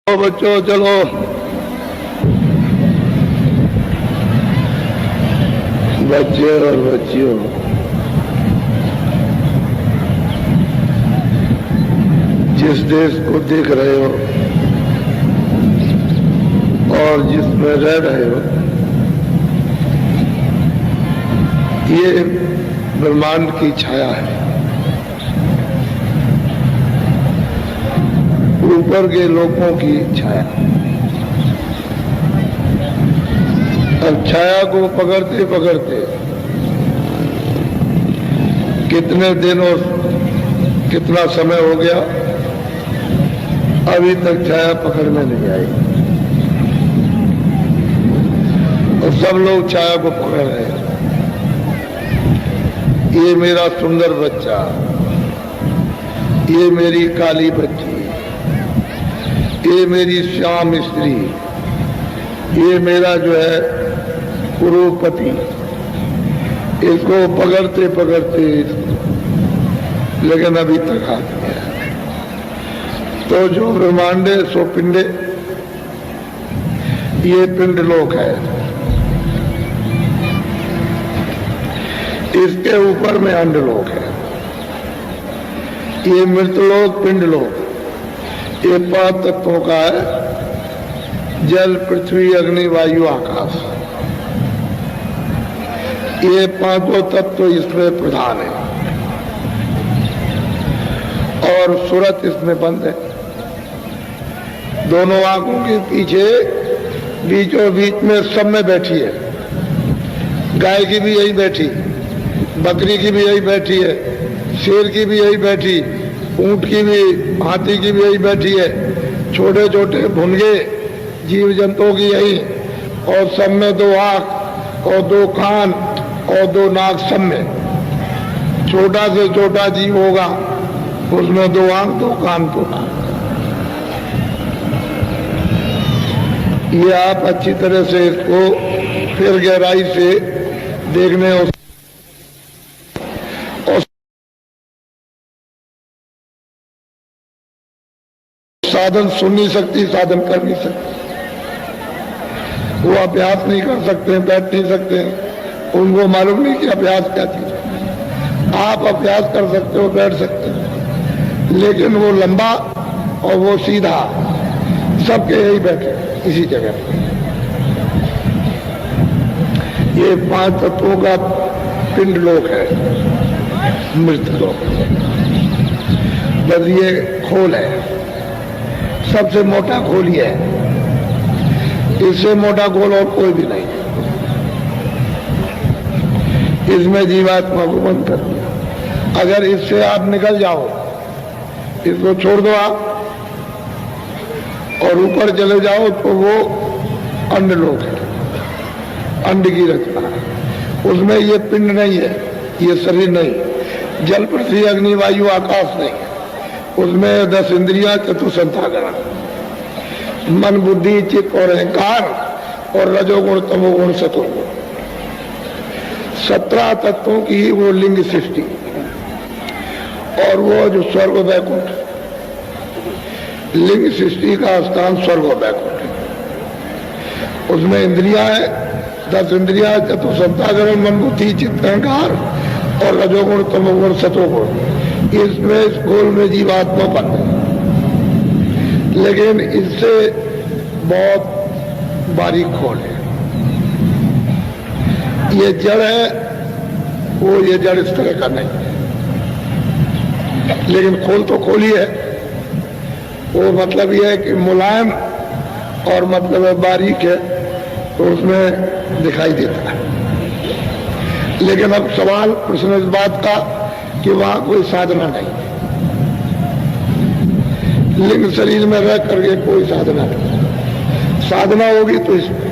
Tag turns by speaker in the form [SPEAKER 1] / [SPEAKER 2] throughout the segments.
[SPEAKER 1] बच्चों चलो, बच्चे और बच्चियों, जिस देश को देख रहे हो और जिसमें रह रहे हो, ये ब्रह्मांड की छाया है। ऊपर के लोगों की छाया। अब छाया को पकड़ते पकड़ते कितने दिन और कितना समय हो गया, अभी तक छाया पकड़ में नहीं आई और सब लोग छाया को पकड़ रहे हैं। ये मेरा सुंदर बच्चा, ये मेरी काली बच्ची, ये मेरी श्याम स्त्री, ये मेरा जो है कुरूपति, इसको पकड़ते पकड़ते लेकिन अभी तक आ गया। तो जो ब्रह्मांडे सो पिंडे, ये पिंड लोक है। इसके ऊपर में अंड लोक है। ये मृतलोक पिंड लोक, ये 5 तत्वों का है। जल, पृथ्वी, अग्नि, वायु, आकाश। ये 5 तत्व इसमें प्रधान है और सूरत इसमें बंद है। दोनों आंखों के पीछे बीचों बीच में सब में बैठी है। गाय की भी यही बैठी, बकरी की भी यही बैठी है, शेर की भी यही बैठी, ऊंट की भी, हाथी की भी यही बैठी है, छोटे छोटे भुनगे जीव जंतुओं की यही, और सब में 2 आंख और 2 कान और 2 नाक। सब में छोटा से छोटा जीव होगा उसमें 2 आंख 2 कान 2 नाक। ये आप अच्छी तरह से इसको फिर गहराई से देखने और साधन सुन नहीं सकती, साधन कर नहीं सकती। वो अभ्यास नहीं कर सकते, बैठ नहीं सकते, उनको मालूम नहीं कि अभ्यास क्या चीज है। आप अभ्यास कर सकते हो, बैठ सकते हो, लेकिन वो लंबा और वो सीधा, सबके यही बैठे इसी जगह। ये 5 तत्वों का पिंड लोक है, मृत लोक। बस ये खोल है, सबसे मोटा खोल ही है। इससे मोटा खोल और कोई भी नहीं। इसमें जीवात्मा को बंद कर दिया। अगर इससे आप निकल जाओ, इसको छोड़ दो आप और ऊपर चले जाओ, तो वो अंड लोक है, अंड की रचना है। उसमें ये पिंड नहीं है, ये शरीर नहीं, जल, पृथ्वी, अग्नि, वायु, आकाश नहीं। उसमें 10 इंद्रियां, चतुसंतागण, मन, बुद्धि, चित्त और अहंकार और रजोगुण, तमोगुण, सतोगुण। 17 तत्वों की वो लिंग सृष्टि। और वो जो स्वर्ग वैकुंठ, लिंग सृष्टि का स्थान स्वर्ग वैकुंठ है। उसमें इंद्रियां है, 10 इंद्रियां, चतुसंतागण, मन, बुद्धि, चित्त, अहंकार और रजोगुण, तमोगुण, सतोगुण। इसमें इस गोल में जीवात्मा बंद है, लेकिन इससे बहुत बारीक खोल है। ये जड़ है, वो ये जड़ इस तरह का नहीं है, लेकिन खोल तो खोल ही है। वो मतलब ये है कि मुलायम और मतलब है बारीक है, तो उसमें दिखाई देता है। लेकिन अब सवाल प्रश्न इस बात का कि वहां कोई साधना नहीं, लिंग शरीर में रह करके कोई साधना नहीं। साधना होगी तो इसमें,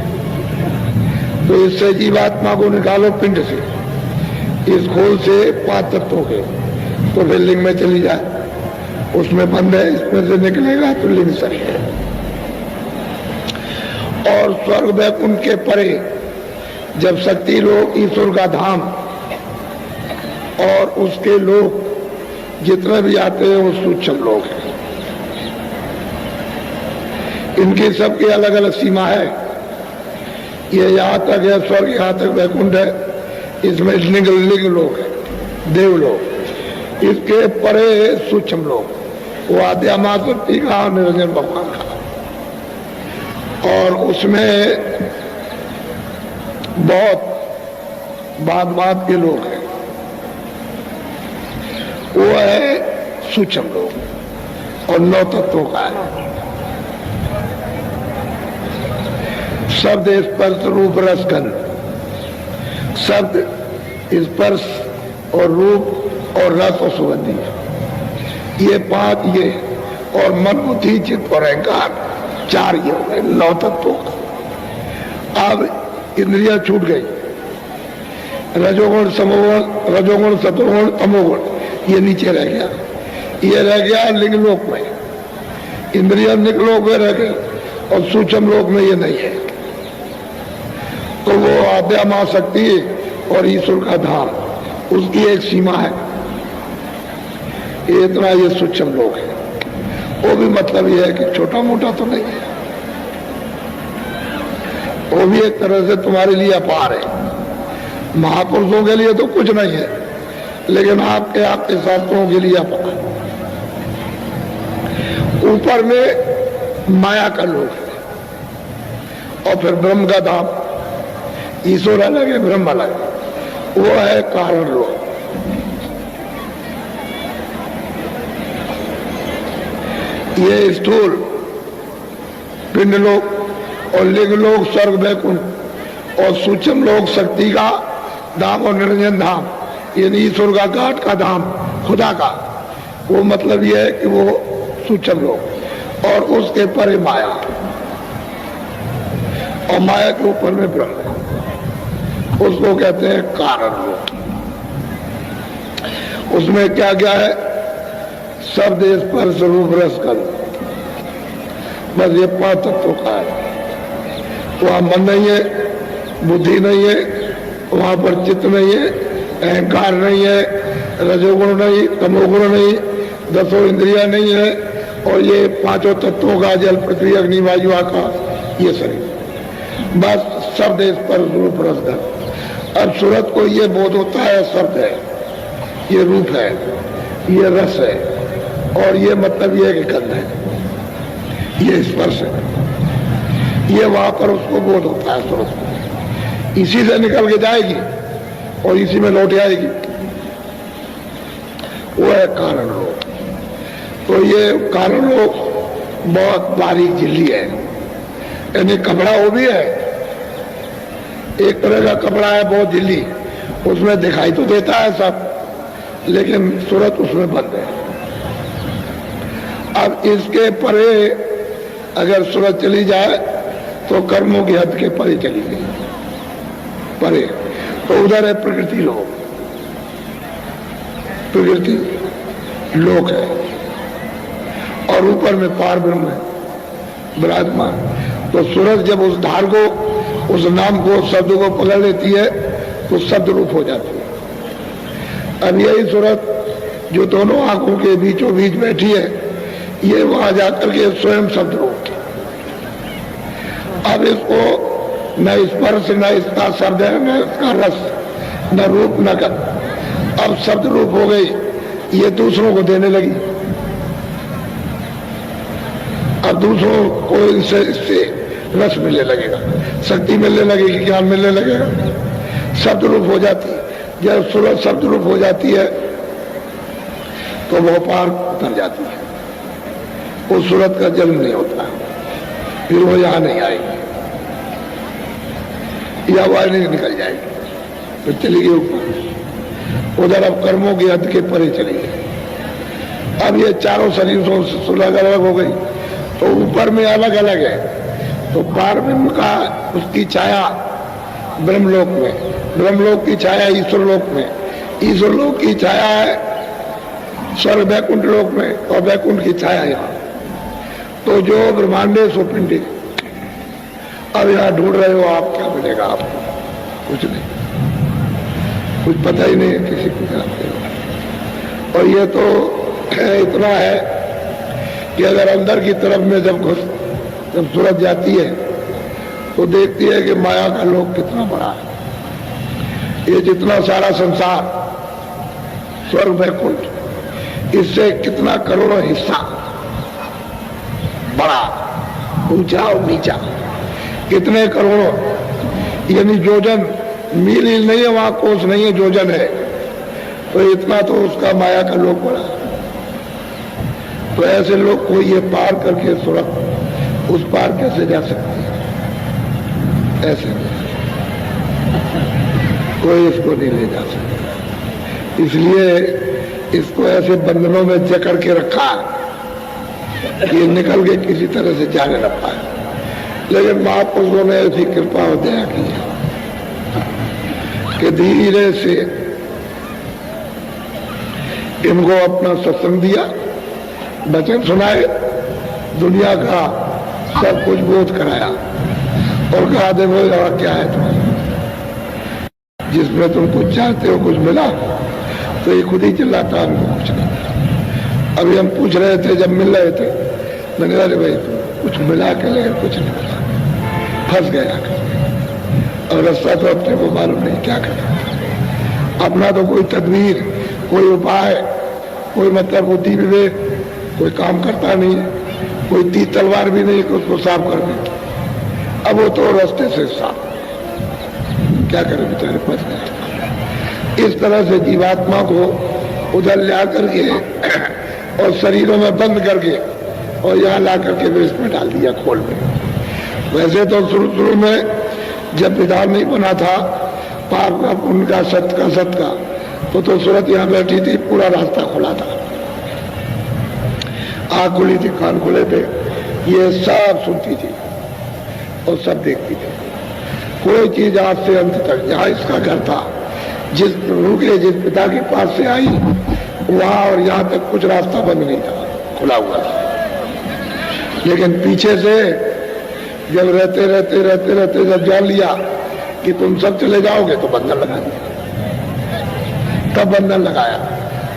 [SPEAKER 1] तो इससे जीवात्मा को निकालो पिंड से, इस खोल से 5 तत्वों के, तो फिर लिंग में चली जाए। उसमें बंद है, इसमें से निकलेगा तो लिंग शरीर है। और स्वर्ग वैकुंठ के परे जब शक्ति लोग, ईश्वर का धाम और उसके लोग जितने भी आते हैं वो सूक्ष्म लोग हैं। इनकी सबकी अलग अलग सीमा है। ये यहाँ तक है स्वर्ग, यहाँ तक वैकुंठ है, इसमें लिंग लोग है, देवलोक। इसके परे सूक्ष्म लोग, वो आद्या शक्ति का और निरंजन भगवान का, और उसमें बहुत बात के लोग हैं, वो है सूक्ष्म लोग और 9 तत्वों का है। शब्द स्पर्श रूप रस गंध, शब्द स्पर्श और रूप और रस और सुगंधी, ये 5 ये, और मन बुद्धि चित्त और अहंकार 4 ये हो गए 9 तत्वों का। अब इंद्रियां छूट गई, रजोगुण समोगुण, रजोगुण सतोगुण तमोगुण, ये नीचे रह गया। ये रह गया लिंगलोक में, इंद्रिया निकलोक में रह गए, और सूक्ष्म लोक में ये नहीं है। तो वो आद्या मां शक्ति और ईश्वर का धाम, उसकी एक सीमा है, इतना ये सूक्ष्म लोक है। वो भी मतलब ये है कि छोटा मोटा तो नहीं है, वो भी एक तरह से तुम्हारे लिए अपार है। महापुरुषों के लिए तो कुछ नहीं है, लेकिन आपके शास्त्रों के लिए अपार। ऊपर में माया का लोक है, और फिर ब्रह्म का धाम, ईश्वर अलग है ब्रह्म अलग है, वो है कारण लोक। ये स्थूल पिंड लोक और लिंग लोक स्वर्ग वैकुंठ, और सूक्ष्म लोक शक्ति का धाम और निरंजन धाम, यानी ईश्वर का घाट का धाम, खुदा का, वो मतलब ये है कि वो सूक्ष्म लोक, और उसके परे माया, और माया के ऊपर में ब्रह्म, उसको कहते हैं कारण लोक। उसमें क्या क्या है? शब्द स्पर्श रूप रस गंध, बस ये 5 तत्वों का है। वहां मन नहीं है, बुद्धि नहीं है, वहां पर चित्त नहीं है, अहंकार नहीं है, रजोगुण नहीं, तमोगुण नहीं, 10 इंद्रियां नहीं है, और ये 5 तत्वों का जल पृथ्वी अग्नि वायु आकाश, ये शरीर, बस शब्द स्पर्श रूप रस गंध। अब सूरत को ये बोध होता है शब्द है, ये रूप है, ये रस है, और ये मतलब ये कि गंध है, ये स्पर्श है, ये वहां पर उसको बोध होता है सूरत को। इसी से निकल के जाएगी और इसी में लौट आएगी, वो है कारण लोक। तो ये कारण लोक बहुत बारीक झिल्ली है, यानी कपड़ा वो भी है, एक तरह का कपड़ा है बहुत झिल्ली, उसमें दिखाई तो देता है सब, लेकिन सूरत उसमें बंद है। अब इसके परे अगर सूरत चली जाए तो कर्मों की हद के परे चली गई, परे, तो उधर है प्रकृति लोक, प्रकृति लोक है, और ऊपर में पार ब्रह्म है विराजमान। तो सूरत जब उस धार को, उस नाम को, शब्द को पकड़ लेती है तो शब्द रूप हो जाती है। अब यही सूरत जो दोनों आंखों के बीचों बीच बैठी है, ये वहां जाकर के स्वयं शब्द रूप। अब इसको न स्पर्श, न इसका शब्द है, न इसका रस, न रूप, न गंध, अब शब्द रूप हो गई, ये दूसरों को देने लगी। अब दूसरों को इससे रस मिलने लगेगा, शक्ति मिलने लगेगी, ज्ञान मिलने लगेगा, शब्द रूप हो जाती है। जब सूरत शब्द रूप हो जाती है तो वो पार उतर जाती है, उस सूरत का जन्म नहीं होता, फिर वो यहां नहीं आएगी, या वह नहीं निकल जाएगी, फिर चली गई ऊपर, उधर अब कर्मों की हद के परे चली गई। अब ये चारों शरीरों से अलग अलग हो गई, तो ऊपर में अलग अलग है, तो पार ब्रह्म का उसकी छाया ब्रह्मलोक में, ब्रह्मलोक की छाया ईश्वर लोक में, ईश्वर लोक की छाया है स्वर्ग वैकुंठ लोक में, और वैकुंठ की छाया यहाँ। तो जो ब्रह्मांडे सो पिंडी। अब यहाँ ढूंढ रहे हो आप, क्या मिलेगा आपको? कुछ नहीं, कुछ पता ही नहीं है किसी को जानते हो। और ये तो इतना है कि अगर अंदर की तरफ में जब जब सूरज जाती है तो देखती है कि माया का लोक कितना बड़ा है। ये जितना सारा संसार, स्वर्ग वैकुंठ, इससे कितना करोड़ों हिस्सा बड़ा, ऊंचा और नीचा, कितने करोड़ों, यानी जोजन, मील ही नहीं है वहां, कोस नहीं है, जोजन है। तो इतना तो उसका माया का लोक बड़ा। तो ऐसे लोग को ये पार करके सुरत उस पार कैसे जा सकते हैं? ऐसे कोई इसको नहीं ले जा सकता। इसलिए इसको ऐसे बंधनों में जकड़ के रखा कि ये निकल के किसी तरह से जाने न पाए। लेकिन महापुरुषों ने ऐसी कृपा और दया की है कि धीरे से इनको अपना सत्संग दिया, वचन सुनाए, दुनिया का सब कुछ बोध कराया और कहा देखो और क्या है तुम्हारा, जिसमें तुम कुछ चाहते हो कुछ मिला, तो ये खुद ही चिल्लाता हमको कुछ नहीं। अभी हम पूछ रहे थे, जब मिल रहे थे, मैंने कहा अरे भाई कुछ मिला के ले, कुछ नहीं मिला, फंस गया और रास्ता तो अपने को मालूम नहीं क्या करना। अपना तो कोई तदबीर, कोई उपाय, कोई मतलब बुद्धि विवेक, कोई काम करता नहीं, कोई तीर तलवार भी नहीं कि उसको साफ कर दे। अब वो तो रास्ते से साफ, क्या करे बेचारे, फंस गए। इस तरह से जीवात्मा को उधर ला करके और शरीरों में बंद करके और यहाँ ला करके विष में डाल दिया, खोल में। वैसे तो शुरू में जब विधान नहीं बना था पाप का, पुण्य का, सत्य का, सत का, तो सूरत यहाँ बैठी थी, पूरा रास्ता खुला था, आँख खुली थी, कान खुले थे, ये सब सुनती थी और सब देखती थी। कोई चीज आज से अंत तक, जहाँ इसका घर था, जिस प्रभु के, जिस पिता के पास से आई, वहां और यहाँ तक कुछ रास्ता बंद नहीं था, खुला हुआ था। लेकिन पीछे से जब रहते रहते रहते रहते जब जान लिया कि तुम सब चले जाओगे, तो बंधन लगा दिया। तब बंधन लगाया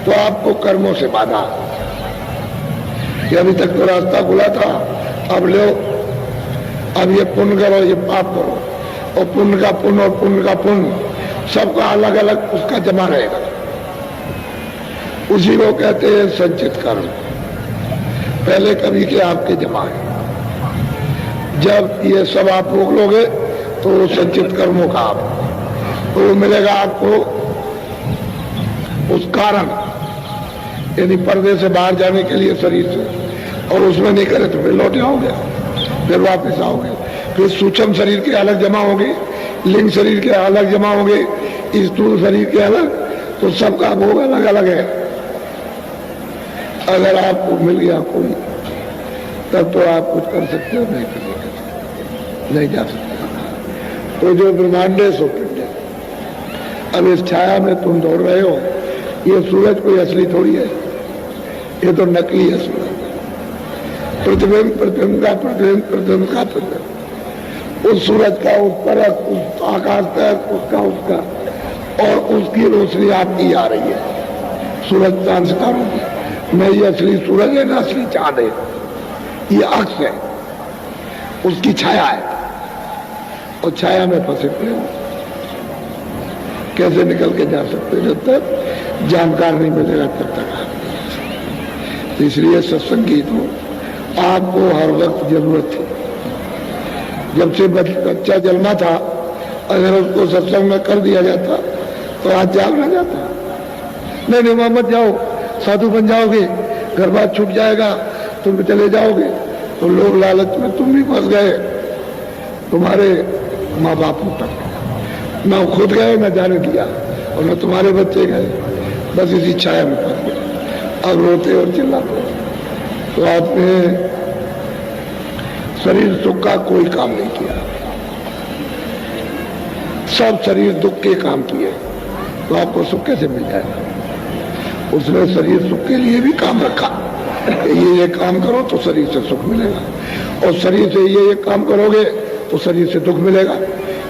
[SPEAKER 1] तो आपको कर्मों से बाधा, कि अभी तक तो रास्ता खुला था, अब लो, अब ये पुण्य करो, ये पाप करो, और पुण्य का पुण्य और पुण्य का पुण्य सबका अलग अलग उसका जमा रहेगा। उसी को कहते हैं संचित कर्म। पहले कभी के आपके जमा है, जब ये सब आप रोक लोगे तो वो संचित कर्मों का आप, तो वो मिलेगा आपको उस कारण, यानी पर्दे से बाहर जाने के लिए शरीर से, और उसमें नहीं करे तो फिर लौट आओगे, फिर वापस आओगे, फिर सूक्ष्म शरीर के अलग जमा होंगे, लिंग शरीर के अलग जमा होंगे, स्थूल शरीर के अलग, तो सबका भोग अलग अलग है। अगर आपको मिल गया कोई, तब तो आप कुछ कर सकते हो, नहीं कर सकते, नहीं जा सकते। तो जो ब्रह्मांड है सो पिंड है। अब इस छाया में तुम दौड़ रहे हो, ये सूरज कोई असली थोड़ी है, ये तो नकली है सूरज। प्रतिबिंब प्रतिबिंब का प्रतिबिंब, प्रतिबिंब का प्रतिबिंब, उस सूरज का, उस परत, उस आकाश तक, उसका और उसकी रोशनी आपकी आ रही है, सूरज चांद सितारों की। मैं ये असली सूरज है ना असली चांद है, ये अक्स है, उसकी छाया है, और छाया में फंसे पड़े हो, कैसे निकल के जा सकते? जब तक जानकार नहीं मिलेगा तब तक आप। इसलिए सत्संगीत हो आपको हर वक्त जरूरत थी। जब से बच्चा जन्मा था, अगर उसको सत्संग में कर दिया जाता तो आज जाग ना जाता। नहीं वहां मत जाओ, साधु बन जाओगे, घर बार छूट जाएगा, तुम चले जाओगे, तो लोग लालच में तुम भी फंस गए, तुम्हारे माँ बापों तक न खुद गए, न जाने दिया, और न तुम्हारे बच्चे गए, बस इसी छाया में फंस गए। अब रोते और चिल्लाते। तो आपने शरीर सुख का कोई काम नहीं किया, सब शरीर दुख के काम किए, तो आपको सुख कैसे मिल जाएगा? उसने शरीर सुख के लिए भी काम रखा, ये काम करो तो शरीर से सुख मिलेगा, और शरीर से ये काम करोगे तो शरीर से दुख मिलेगा।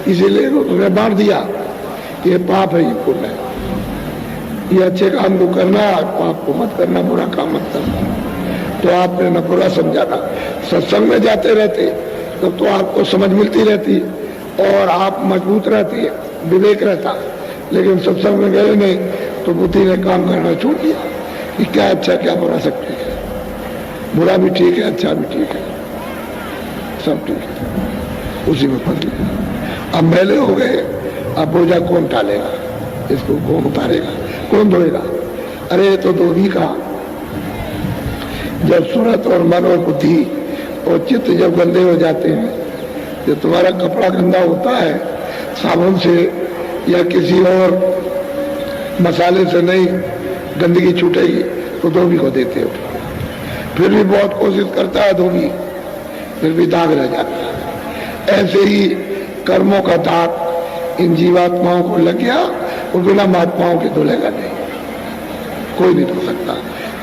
[SPEAKER 1] इसीलिए उसने बांट दिया, ये पाप है, ये पुण्य है, ये अच्छे काम को करना, पाप को मत करना, बुरा काम मत करना। तो आपने न बुरा समझाना। सत्संग में जाते रहते तो आपको समझ मिलती रहती और आप मजबूत रहती है, विवेक रहता। लेकिन सत्संग में गए नहीं तो बुद्धि ने काम करना छोड़ दिया कि क्या अच्छा क्या बुरा, सब ठीक है, बुरा भी ठीक है, अच्छा भी ठीक है, सब ठीक है, उसी में फंस गए। अब मैले हो गए, अब बोझा कौन टालेगा, इसको कौन उतारेगा, कौन धोएगा? अरे तो धोनी का जब सूरत और मन और बुद्धि और चित्त जब गंदे हो जाते हैं, जब तुम्हारा कपड़ा गंदा होता है साबुन से या किसी और मसाले से नहीं गंदगी छूटेगी तो धोबी को देते हो, फिर भी बहुत कोशिश करता है धोबी, फिर भी दाग रह जाता है। ऐसे ही कर्मों का दाग इन जीवात्माओं को लग गया, वो बिना महात्माओं के धुलेगा नहीं, कोई नहीं धो सकता।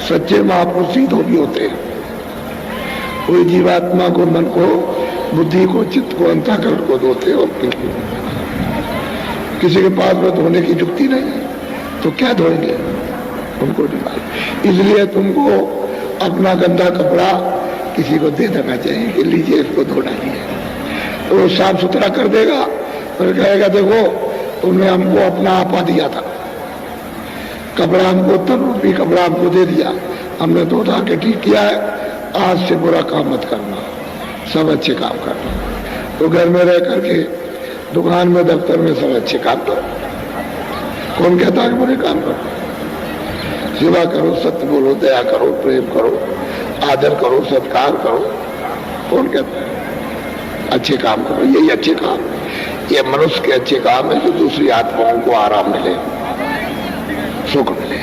[SPEAKER 1] सच्चे महापुरुष ही धोबी होते हैं। कोई जीवात्मा को, मन को, बुद्धि को, चित्त को, अंतःकरण को धोते और किसी के पास में धोने की जुक्ति नहीं है तो क्या धोएंगे, उनको नहीं मालूम। इसलिए तुमको अपना गंदा कपड़ा किसी को दे देना चाहिए कि लीजिए इसको धो डालिए, तो वो साफ सुथरा कर देगा। फिर कहेगा देखो तुमने हमको अपना आपा दिया था, कपड़ा हमको तन रूपी कपड़ा हमको दे दिया, हमने धो धा के ठीक किया है, आज से बुरा काम मत करना, सब अच्छे काम करना। तो घर में रह करके, दुकान में, दफ्तर में सब अच्छे काम करो। कौन कहता है कि बुरे काम करो? सेवा करो, सत्य बोलो, दया करो, प्रेम करो, आदर करो, सत्कार करो। कौन कहता है? अच्छे काम करो, यही अच्छे काम, ये मनुष्य के अच्छे काम है जो दूसरी आत्माओं को आराम मिले, सुख मिले।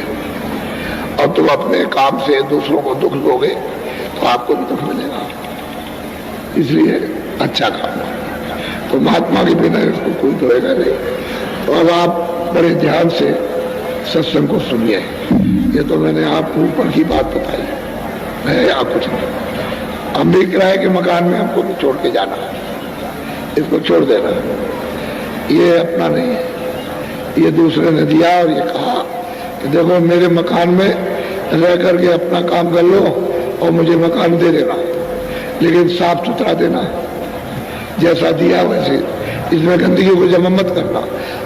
[SPEAKER 1] और तुम अपने काम से दूसरों को दुख दोगे तो आपको भी दुख मिलेगा। इसलिए अच्छा काम है। तो महात्मा के बिना इसको कोई धोएगा नहीं। तो अब आप बड़े ध्यान से सत्संग को सुनिए। ये तो मैंने आपको ऊपर की बात बताई है, या कुछ नहीं। हम भी किराए के मकान में हमको भी छोड़ के जाना, इसको छोड़ देना, ये अपना नहीं है। ये दूसरे ने दिया और ये कहा कि देखो मेरे मकान में रह करके अपना काम कर लो और मुझे मकान दे देना, लेकिन साफ सुथरा देना, जैसा दिया वैसे। इसमें गंदगी को जमा मत करना,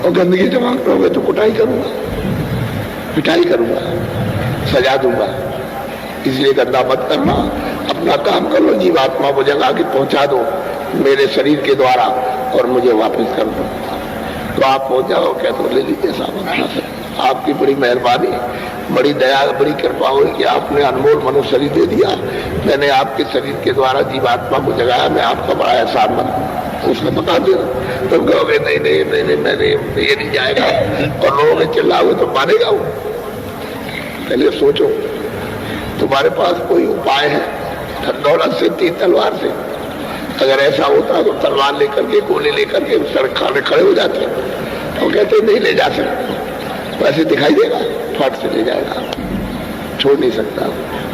[SPEAKER 1] और गंदगी जमा करोगे तो कुटाई करूंगा, पिटाई करूंगा, सजा दूंगा। इसलिए गंदा मत करना, अपना काम कर लो, जीवात्मा को जगा के पहुंचा दो मेरे शरीर के द्वारा और मुझे वापस कर दो। तो आप पहुंच जाओ, क्या तो ले लीजिए साहब, आपकी बड़ी मेहरबानी, बड़ी दया, बड़ी कृपा हुई कि आपने अनमोल मनुष्य शरीर दे दिया। मैंने आपके शरीर के द्वारा जीवात्मा को जगाया, मैं आपका बड़ा एहसानमंद। उसने बता दिया, तुम कहोगे नहीं नहीं नहीं नहीं मैंने ये नहीं जाएगा, और लोगों ने चिल्लाओगे तो मानेगा वो? पहले सोचो, तुम्हारे पास कोई उपाय है? दौलत से, तीर तलवार से? अगर ऐसा होता तो तलवार लेकर के, गोली लेकर के सड़क खाने खड़े हो जाते, तो कहते नहीं ले जा सकते, वैसे दिखाई देगा, फट से ले जाएगा, छोड़ नहीं सकता।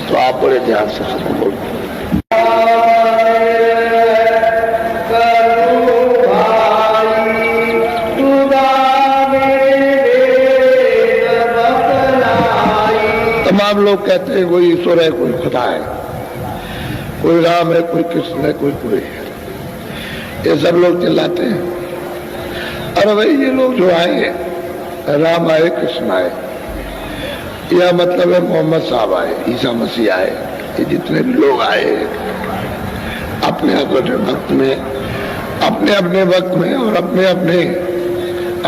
[SPEAKER 1] तो आप बड़े ध्यान से सबको बोलो। तमाम लोग कहते हैं कोई ईश्वर है, कोई खुदा है, कोई राम है, कोई कृष्ण है, कोई कोई है, ये सब लोग चिल्लाते हैं। अरे भाई ये लोग जो आए, राम आए, कृष्ण आए, यह मतलब है मोहम्मद साहब आए, ईसा मसीह आए, ये जितने भी लोग आए अपने अपने वक्त में, अपने अपने वक्त में और अपने अपने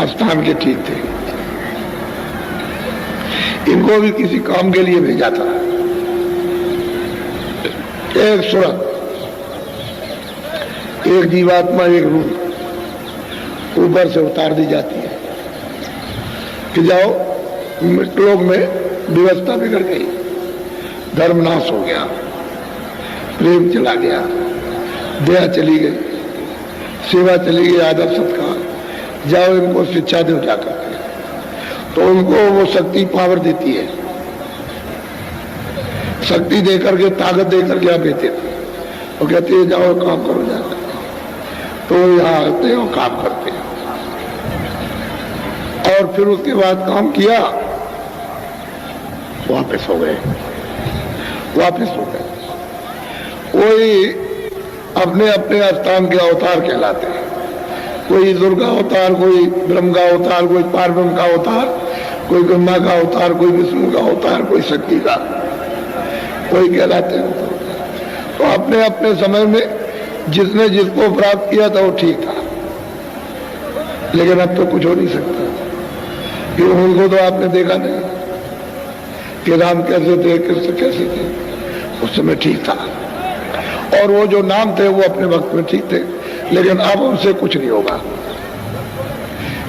[SPEAKER 1] स्थान के ठीक थे। इनको भी किसी काम के लिए भेजा था। एक सूरत, एक जीवात्मा, एक रूह ऊपर से उतार दी जाती है कि जाओ, मृतलोक में व्यवस्था बिगड़ गई, धर्मनाश हो गया, प्रेम चला गया, दया चली गई, सेवा चली गई, आदर सत्कार, जाओ इनको शिक्षा दो जाकर। तो उनको वो शक्ति पावर देती है, शक्ति देकर के, ताकत देकर के आप देते थे, वो कहते हैं जाओ काम करो जाकर। तो यहाँ आते हैं और काम करते हैं, और फिर उसके बाद काम किया, वापस हो गए, वापस हो गए। कोई अपने अपने स्थान के अवतार कहलाते हैं। कोई दुर्गा अवतार, कोई ब्रह्म का अवतार, कोई पार्वती का अवतार, कोई ब्रह्मा का अवतार, कोई विष्णु का अवतार, कोई शक्ति का, कोई कहलाते हैं। तो अपने अपने समय में जिसने जिसको प्राप्त किया था वो ठीक था, लेकिन अब तो कुछ हो नहीं सकता। कि उनको तो आपने देखा नहीं कि राम कैसे थे, कृष्ण कैसे थे, उस समय ठीक था। और वो जो नाम थे वो अपने वक्त में ठीक थे, लेकिन अब उनसे कुछ नहीं होगा।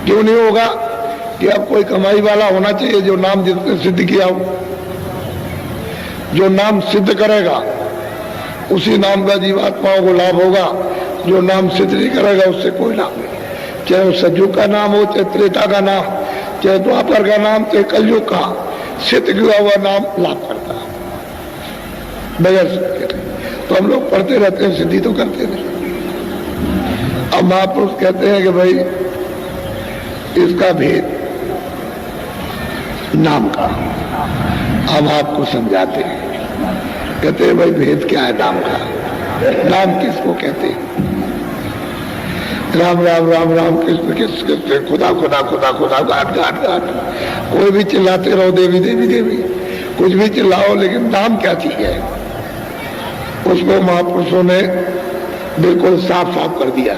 [SPEAKER 1] क्यों नहीं होगा? कि अब कोई कमाई वाला होना चाहिए जो नाम जिसने सिद्ध किया हो। जो नाम सिद्ध करेगा उसी नाम का जीवात्माओं को लाभ होगा। जो नाम सिद्ध नहीं करेगा उससे कोई लाभ नहीं। चाहे वो सज्जु का नाम हो, चाहे त्रेता का नाम, चाहे द्वापर का नाम, चाहे कलयुग का, सिद्ध किया हुआ नाम लाभ करता है, बगैर सिद्ध के। तो हम लोग पढ़ते रहते हैं, सिद्धि तो करते नहीं। अब महापुरुष कहते हैं कि भाई इसका भेद नाम का हम आपको समझाते हैं। कहते हैं भाई भेद क्या है नाम का? नाम किसको कहते हैं? राम राम राम राम, कृष्ण कृष्ण कृष्ण, खुदा खुदा खुदा खुदा, गाट गाट गाट, कोई भी चिल्लाते रहो, देवी देवी देवी, कुछ भी चिल्लाओ, लेकिन नाम क्या चीज है उसको महापुरुषों ने बिल्कुल साफ साफ कर दिया।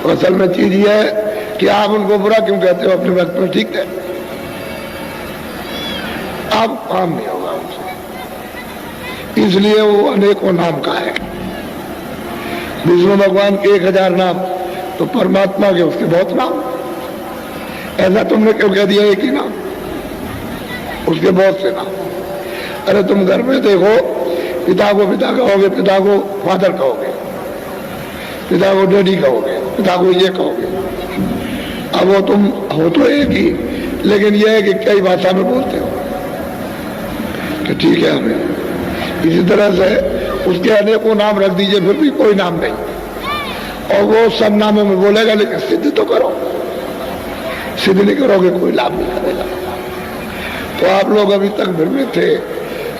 [SPEAKER 1] तो असल में चीज ये है कि आप उनको बुरा क्यों कहते हो? अपने वक्त में ठीक है, अब काम नहीं होगा उनसे, इसलिए वो अनेकों नाम का है। विष्णु भगवान के 1000 नाम, तो परमात्मा के उसके बहुत नाम। ऐसा तुमने क्यों कह दिया एक ही नाम? उसके बहुत से नाम। अरे तुम घर में देखो, पिता को पिता कहोगे, पिता को फादर कहोगे, पिता को डैडी कहोगे, पिता को ये कहोगे। अब वो तुम हो तो एक ही, लेकिन यह है कि कई भाषा में बोलते हो कि ठीक है हमें। इसी तरह से उसके अनेकों नाम रख दीजिए, फिर भी कोई नाम नहीं, और वो सब नामों में बोलेगा, लेकिन सिद्ध तो करो। सिद्ध नहीं करोगे कोई लाभ नहीं करेगा। तो आप लोग अभी तक भ्रमित थे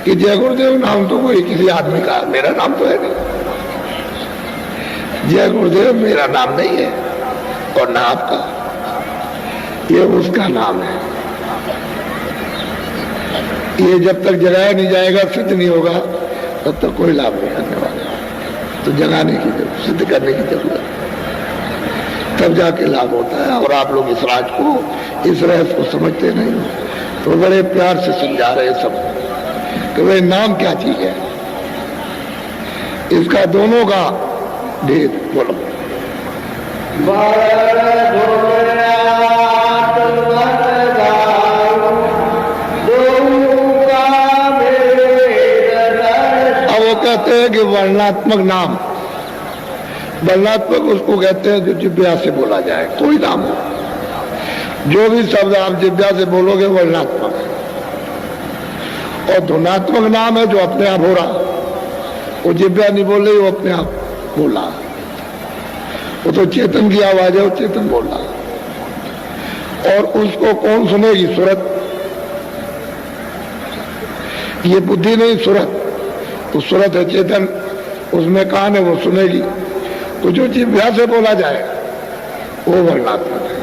[SPEAKER 1] कि जय गुरुदेव नाम तो कोई किसी आदमी का, मेरा नाम तो है नहीं। जय गुरुदेव मेरा नाम नहीं है और ना आपका, ये उसका नाम है। ये जब तक जगाया नहीं जाएगा, सिद्ध नहीं होगा, तब तक कोई लाभ नहीं करने वाला। तो जगाने की जरूरत, सिद्ध करने की जरूरत, तब जाके लाभ होता है। और आप लोग इस राज को, इस रहस्य को समझते नहीं, तो बड़े प्यार से समझा रहे सब कि भाई नाम क्या चीज है, इसका दोनों का भेद बोलो। अब वो कहते हैं कि वर्णात्मक नाम, वर्णात्मक उसको कहते हैं जो जिब्या से बोला जाए, कोई नाम हो, जो भी शब्द आप जिब्या से बोलोगे वर्णात्मक है। और ध्वनात्मक नाम है जो अपने आप हो रहा, वो जिब्या नहीं बोल रही, वो अपने आप बोला, वो तो चेतन की आवाज है, वो चेतन बोल रहा। और उसको कौन सुनेगी? सूरत। ये बुद्धि नहीं, सूरत। तो सूरत है चेतन, उसमें कान है, वो सुनेगी। तो जो जिह्वा से बोला जाए वो वर्णात्मक है,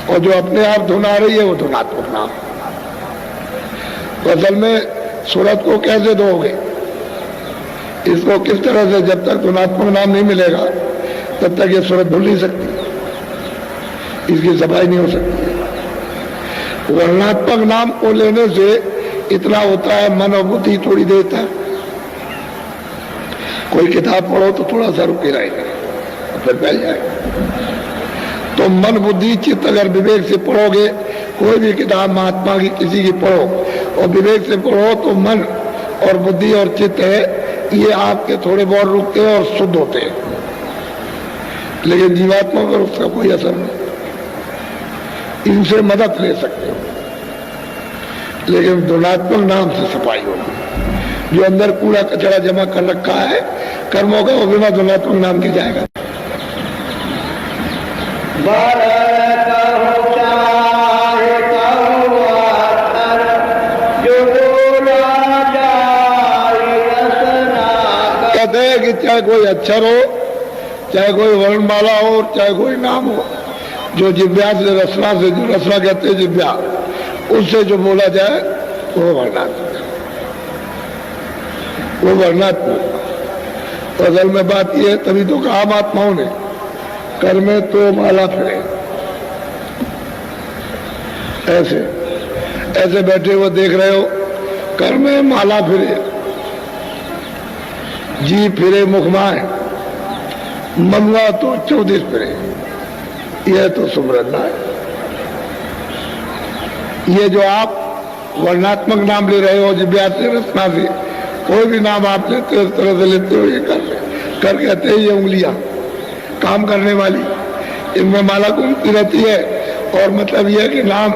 [SPEAKER 1] और जो अपने आप धुन आ रही है वो धुनात्मक नाम। तो असल में सूरत को कैसे दोगे? इसको किस तरह से? जब तक धुनात्मक नाम नहीं मिलेगा तब तक ये सूरत भूल नहीं सकती, इसकी सफाई नहीं हो सकती। वर्णात्मक नाम को लेने से इतना होता है, मन और बुद्धि थोड़ी देता है। कोई किताब पढ़ो तो थोड़ा सा रुके रहेगा, फिर फैल जाएगा। तो मन बुद्धि चित्त अगर विवेक से पढ़ोगे, कोई भी किताब महात्मा की किसी की पढ़ो और विवेक से पढ़ो, तो मन और बुद्धि और चित्त है, ये आपके थोड़े बहुत रुकते हैं और शुद्ध होते हैं। लेकिन जीवात्मा पर उसका कोई असर नहीं। इनसे मदद ले सकते हो, लेकिन धुनात्मक नाम से सफाई होगी। जो अंदर कूड़ा कचरा जमा कर रखा है कर्मों का, वो बिना धुनात्मक नाम के जाएगा। कहते कि चाहे कोई अक्षर हो, चाहे कोई वर्णमाला हो, चाहे कोई नाम हो, जो जिव्या से रचना से, जो रचना कहते हैं जिव्या, उससे जो बोला जाए वो वर्णात्मक, वो वर्णात्मक। तो असल में बात यह है, तभी तो कहा महात्माओं ने, कर में तो माला फिरे। ऐसे ऐसे बैठे हुए देख रहे हो, कर में माला फिरे, जी फिरे मुखमाए, मनुआ तो 14 फिरे। यह तो सुमरना है। ये जो आप वर्णात्मक नाम ले रहे हो, जिव्या से रचना से, कोई भी नाम आप लेते हो, इस तरह से लेते हो, ये कर कहते हैं ये उंगलियां काम करने वाली, इनमें माला घूमती रहती है। और मतलब यह है कि नाम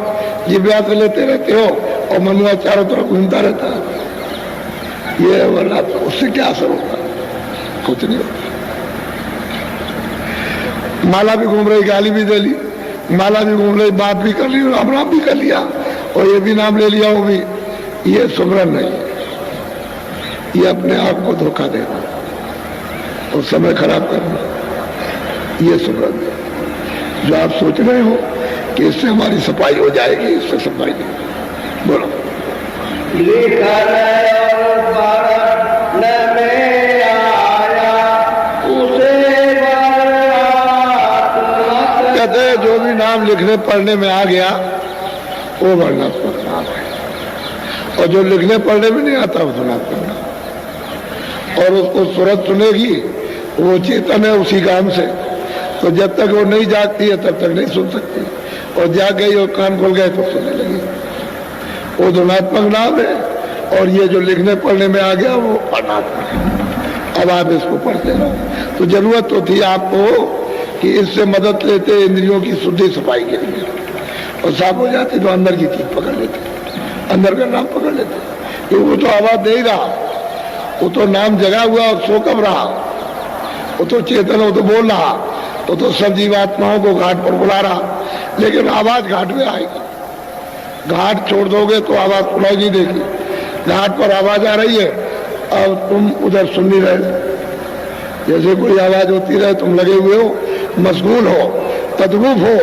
[SPEAKER 1] जिव्या से लेते रहते हो और मनुआ चारों तरफ घूमता रहता है। ये वर्णात्मक, उससे क्या असर होगा? कुछ नहीं होता। माला भी घूम रही, गाली भी दे ली, माला भी घूम रही, बात भी कर ली, राम राम भी कर लिया और ये भी नाम ले लिया, वो भी। ये सुमरन नहीं है, ये अपने आप को धोखा देना और समय खराब करना, ये सुमरन है। जो आप सोच रहे हो कि इससे हमारी सफाई हो जाएगी, इससे सफाई नहीं। बोलो। कहते हैं जो भी नाम लिखने पढ़ने में आ गया वो वर्णात्मक नाम है, और जो लिखने पढ़ने में नहीं आता वो धनात्मक नाम। और उसको सूरत सुनेगी, वो चेतन है उसी काम से, तो जब तक वो नहीं जागती है तब तक नहीं सुन सकती, और जाग गई और कान खोल गए तो सुनने लगी। वो धनात्मक नाम है, और ये जो लिखने पढ़ने में आ गया वो अनात्मक है। अब आप इसको पढ़ते रहो। तो जरूरत तो थी आपको कि इससे मदद लेते इंद्रियों की शुद्धि सफाई के लिए, और साफ हो जाती तो अंदर की चीज पकड़ लेते, अंदर का नाम पकड़ लेते। क्योंकि वो तो आवाज दे ही रहा, वो तो नाम जगा हुआ और सो कब रहा, वो तो चेतन, वो तो बोल रहा, वो तो सब जीवात्माओं को घाट पर बुला रहा, लेकिन आवाज घाट में आएगी। घाट छोड़ दोगे तो आवाज सुनाई नहीं देगी। घाट पर आवाज आ रही है और तुम उधर सुन नहीं रहे, जैसे कोई आवाज होती रहे, तुम लगे हुए हो, मशगूल हो, तद्रूप हो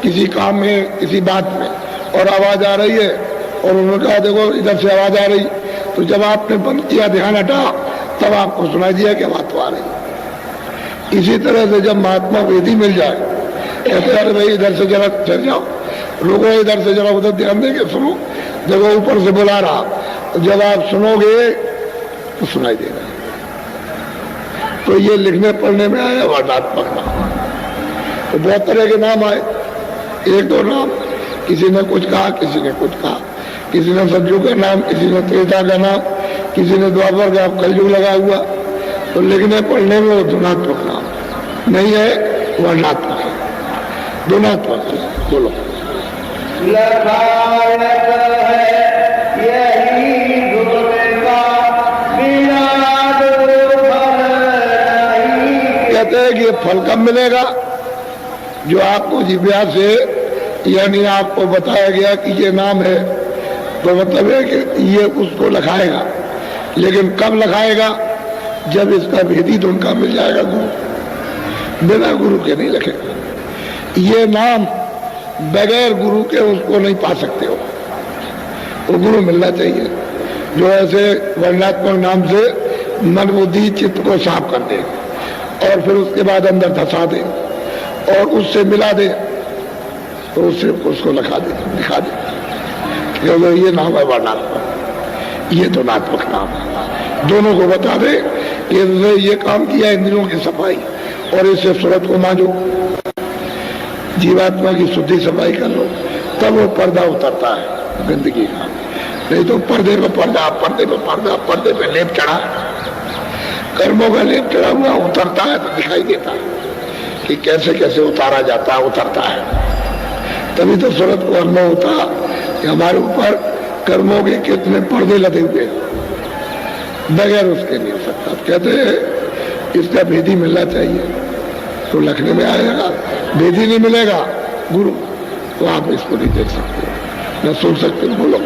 [SPEAKER 1] किसी काम में, किसी बात में, और आवाज आ रही है, और उन्होंने कहा देखो इधर से आवाज आ रही, तो जब आपने बंद किया, ध्यान हटा, तब आपको सुनाई दिया कि आवाज तो आ रही। इसी तरह से जब महात्मा वेदी मिल जाए, कहते अरे भाई इधर से जरा चल जाओ, रुको, इधर से जरा उधर ध्यान देंगे, सुनो, देखो ऊपर से बुला रहा, तो जब आप सुनोगे तो सुनाई देगा। तो ये लिखने पढ़ने में आया वर्णात्मक नाम। तो बहुत तरह के नाम आए, एक दो नाम, किसी ने कुछ कहा, किसी ने कुछ कहा, किसी ने सतयुग का नाम, किसी ने त्रेता का नाम, किसी ने द्वापर का, कलयुग लगा हुआ। तो लिखने पढ़ने में वो धनात्मक नाम नहीं है, वर्णात्मक है, धनात्मक है। बोलो। कहते हैं कि ये फल कब मिलेगा? जो आपको जिव्या से, यानी आपको बताया गया कि ये नाम है, तो मतलब है कि ये उसको लखाएगा। लेकिन कब लखाएगा? जब इसका भेदी तो उनका मिल जाएगा गुरु, बिना गुरु के नहीं लखेगा। ये नाम बगैर गुरु के उसको नहीं पा सकते हो, वो गुरु मिलना चाहिए, जो ऐसे वर्णात्मक नाम से मन बुद्धि चित्त को साफ कर दे, और फिर उसके बाद अंदर धसा दे, और उससे मिला दे, तो उससे उसको दिखा दे, क्योंकि ये नाम है वर्णात्मक, ये धनात्मक नाम है। दोनों को बता दे कि ये काम किया इंद्रियों की सफाई, और इससे सूरत को मांझो, जीवात्मा की शुद्धि सफाई कर लो, तब वो पर्दा उतरता है गंदगी का। नहीं तो पर्दे पे पर्दा, पर्दे पे पर्दा, पर्दे पे लेप चढ़ा, कर्मों का लेप चढ़ा हुआ उतरता है तो दिखाई देता है कि कैसे कैसे उतारा जाता है, उतरता है। तभी तो सूरत को अनुभव होता कि हमारे ऊपर कर्मों के कितने पर्दे लदे हुए, बगैर उसके नहीं हो सकता। कहते हैं इसका भेदी मिलना चाहिए, तो लखने में आएगा। भेदी नहीं मिलेगा गुरु, तो आप इसको नहीं देख सकते, न सुन सकते। बोलो।